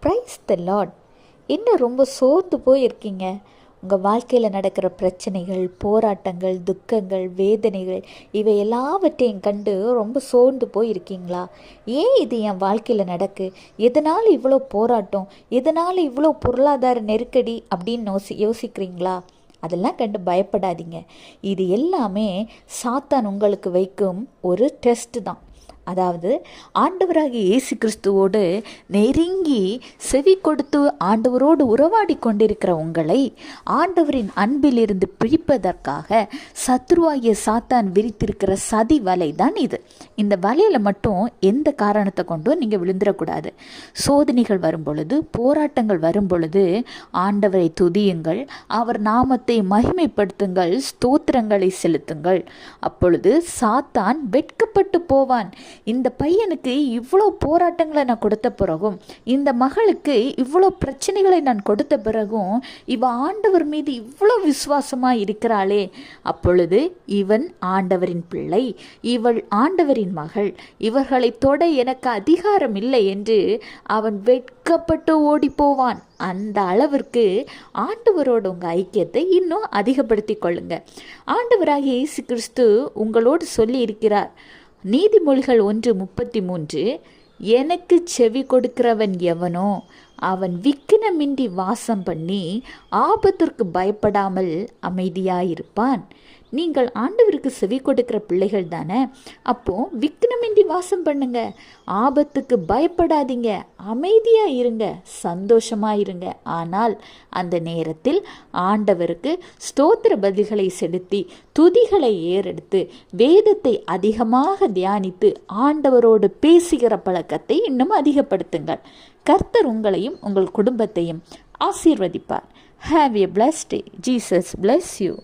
Price த Lord. இன்னும் ரொம்ப சோர்ந்து போயிருக்கீங்க. உங்கள் வாழ்க்கையில் நடக்கிற பிரச்சனைகள், போராட்டங்கள், துக்கங்கள், வேதனைகள் இவை எல்லாவற்றையும் கண்டு ரொம்ப சோர்ந்து போயிருக்கீங்களா? ஏன் இது என் வாழ்க்கையில் நடக்கு? எதனால் இவ்வளோ போராட்டம்? எதனால் இவ்வளோ பொருளாதார நெருக்கடி அப்படின்னு யோசிக்கிறீங்களா? அதெல்லாம் கண்டு பயப்படாதீங்க. இது எல்லாமே சாத்தான் உங்களுக்கு வைக்கும் ஒரு டெஸ்ட் தான். அதாவது ஆண்டவராகிய இயேசு கிறிஸ்துவோடு நெருங்கி செவி கொடுத்து ஆண்டவரோடு உறவாடி கொண்டிருக்கிற உங்களை ஆண்டவரின் அன்பிலிருந்து பிரிப்பதற்காக சத்ருவாகிய சாத்தான் விரித்திருக்கிற சதி வலை தான் இது. இந்த வலையில் மட்டும் எந்த காரணத்தை கொண்டும் நீங்கள் விழுந்துடக்கூடாது. சோதனைகள் வரும் பொழுது, போராட்டங்கள் வரும் பொழுது ஆண்டவரை துதியுங்கள், அவர் நாமத்தை மகிமைப்படுத்துங்கள், ஸ்தோத்திரங்களை செலுத்துங்கள். அப்பொழுது சாத்தான் வெட்கப்பட்டு போவான். இந்த பையனுக்கு இவ்வளோ போராட்டங்களை நான் கொடுத்த பிறகும், இந்த மகளுக்கு இவ்வளோ பிரச்சனைகளை நான் கொடுத்த பிறகும் இவ ஆண்டவர் மீது இவ்வளோ விசுவாசமாக இருக்கிறாளே, அப்பொழுது இவன் ஆண்டவரின் பிள்ளை, இவள் ஆண்டவரின் மகள், இவர்களை தொட எனக்கு அதிகாரம் இல்லை என்று அவன் வெட்கப்பட்டு ஓடி போவான். அந்த அளவிற்கு ஆண்டவரோட உங்கள் ஐக்கியத்தை இன்னும் அதிகப்படுத்தி கொள்ளுங்க. ஆண்டவராகிய இயேசு கிறிஸ்து உங்களோடு சொல்லி இருக்கிறார். நீதிமொழிகள் 1:33, எனக்கு செவி கொடுக்கிறவன் எவனோ அவன் விக்கினமின்றி வாசம் பண்ணி ஆபத்திற்கு பயப்படாமல் அமைதியாயிருப்பான். நீங்கள் ஆண்டவருக்கு செவி கொடுக்கிற பிள்ளைகள் தானே, அப்போது விக்கினமின்றி வாசம் பண்ணுங்க, ஆபத்துக்கு பயப்படாதீங்க, அமைதியாக இருங்க, சந்தோஷமாக இருங்க. ஆனால் அந்த நேரத்தில் ஆண்டவருக்கு ஸ்தோத்திர பதில்களை செலுத்தி துதிகளை ஏறெடுத்து வேதத்தை அதிகமாக தியானித்து ஆண்டவரோடு பேசுகிற பழக்கத்தை இன்னும் அதிகப்படுத்துங்கள். கர்த்தர் உங்களையும் உங்கள் குடும்பத்தையும் ஆசீர்வதிப்பார். Have a blessed day. Jesus bless you.